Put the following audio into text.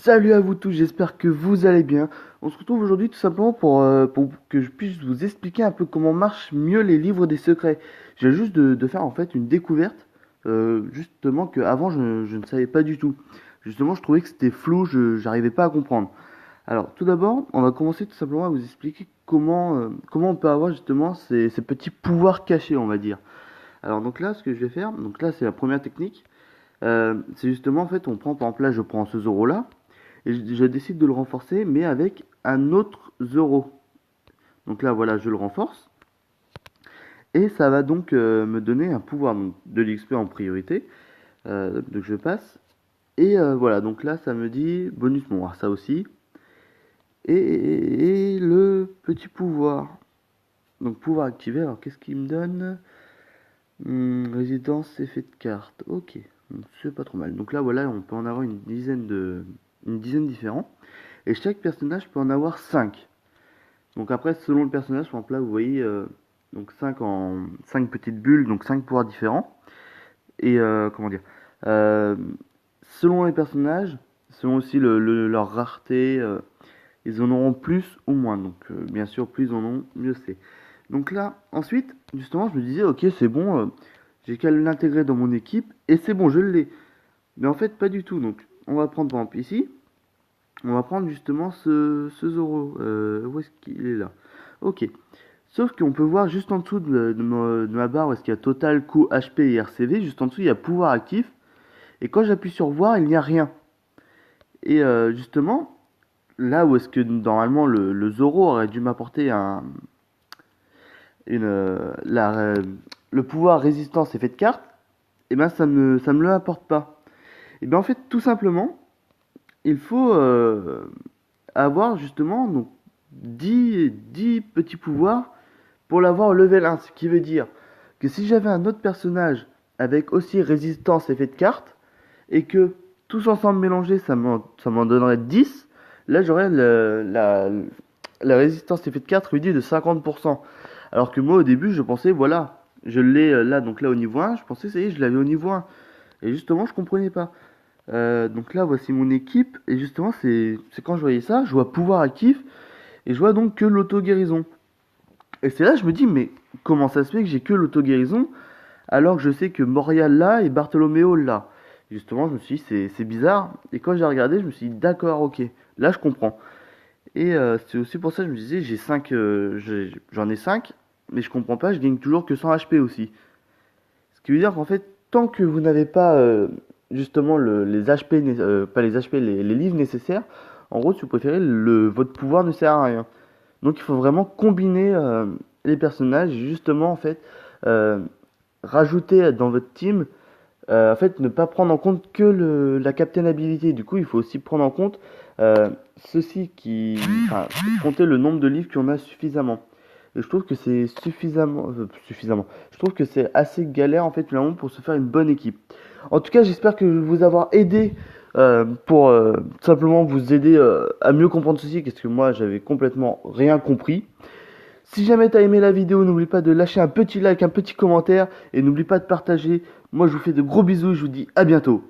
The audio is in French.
Salut à vous tous, j'espère que vous allez bien. On se retrouve aujourd'hui tout simplement pour que je puisse vous expliquer un peu comment marchent mieux les livres des secrets. J'ai juste de faire en fait une découverte, justement que avant je ne savais pas du tout. Justement, je trouvais que c'était flou, je n'arrivais pas à comprendre. Alors, tout d'abord, on va commencer tout simplement à vous expliquer comment on peut avoir justement ces petits pouvoirs cachés, on va dire. Alors, donc là, ce que je vais faire, donc là, c'est la première technique. C'est justement, en fait, on prend par exemple là, je prends ce Zoro là, et je décide de le renforcer, mais avec un autre Zoro. Donc là, voilà, je le renforce, et ça va donc me donner un pouvoir donc, de l'XP en priorité. Donc je passe, et voilà, donc là, ça me dit bonus, bon, alors ça aussi, et le petit pouvoir. Donc pouvoir activé, alors qu'est-ce qu'il me donne? Résidence, effet de carte, ok, c'est pas trop mal. Donc là, voilà, on peut en avoir une dizaine différents. Et chaque personnage peut en avoir 5. Donc après, selon le personnage, par exemple là, vous voyez, donc 5 petites bulles, donc 5 pouvoirs différents. Et comment dire, euh, selon les personnages, selon aussi leur rareté, ils en auront plus ou moins. Donc bien sûr, plus ils en ont, mieux c'est. Donc là, ensuite, justement, je me disais, ok, c'est bon, j'ai qu'à l'intégrer dans mon équipe, et c'est bon, je l'ai. Mais en fait, pas du tout. Donc, on va prendre par exemple ici, on va prendre justement ce Zoro. Où est-ce qu'il est là? Ok. Sauf qu'on peut voir juste en dessous de ma barre où est-ce qu'il y a total, coût, HP et RCV, juste en dessous il y a pouvoir actif. Et quand j'appuie sur voir, il n'y a rien. Et justement, là où est-ce que normalement le Zoro aurait dû m'apporter une, le pouvoir résistance effet de carte, et ben ça me le apporte pas. Et ben en fait, tout simplement, il faut avoir justement donc 10 petits pouvoirs pour l'avoir au level 1. Ce qui veut dire que si j'avais un autre personnage avec aussi résistance effet de carte, et que tous ensemble mélangés ça m'en donnerait 10, là j'aurais la résistance effet de carte réduite de 50%. Alors que moi au début je pensais voilà, je l'ai là donc là au niveau 1, je pensais ça y est, je l'avais au niveau 1. Et justement je comprenais pas. Donc là, voici mon équipe. Et justement, c'est quand je voyais ça, je vois pouvoir actif. Et je vois donc que l'auto-guérison. Et c'est là que je me dis, mais comment ça se fait que j'ai que l'auto-guérison alors que je sais que Moria là et Bartholoméo là. Justement, je me suis dit, c'est bizarre. Et quand j'ai regardé, je me suis dit, d'accord, ok. Là, je comprends. Et c'est aussi pour ça que je me disais, j'en ai 5 mais je comprends pas, je gagne toujours que 100 HP aussi. Ce qui veut dire qu'en fait, tant que vous n'avez pas justement les HP, pas les HP, les livres nécessaires, en gros, si vous préférez, votre pouvoir ne sert à rien. Donc il faut vraiment combiner les personnages, et justement en fait, euh, rajouter dans votre team, en fait, ne pas prendre en compte que la captainabilité. Du coup, il faut aussi prendre en compte ceci enfin, compter le nombre de livres qu'on a suffisamment. Et je trouve que c'est suffisamment. Je trouve que c'est assez galère en fait finalement pour se faire une bonne équipe. En tout cas, j'espère que je vais vous avoir aidé pour simplement vous aider à mieux comprendre ceci, parce que moi j'avais complètement rien compris. Si jamais t'as aimé la vidéo, n'oublie pas de lâcher un petit like, un petit commentaire, et n'oublie pas de partager. Moi je vous fais de gros bisous, je vous dis à bientôt.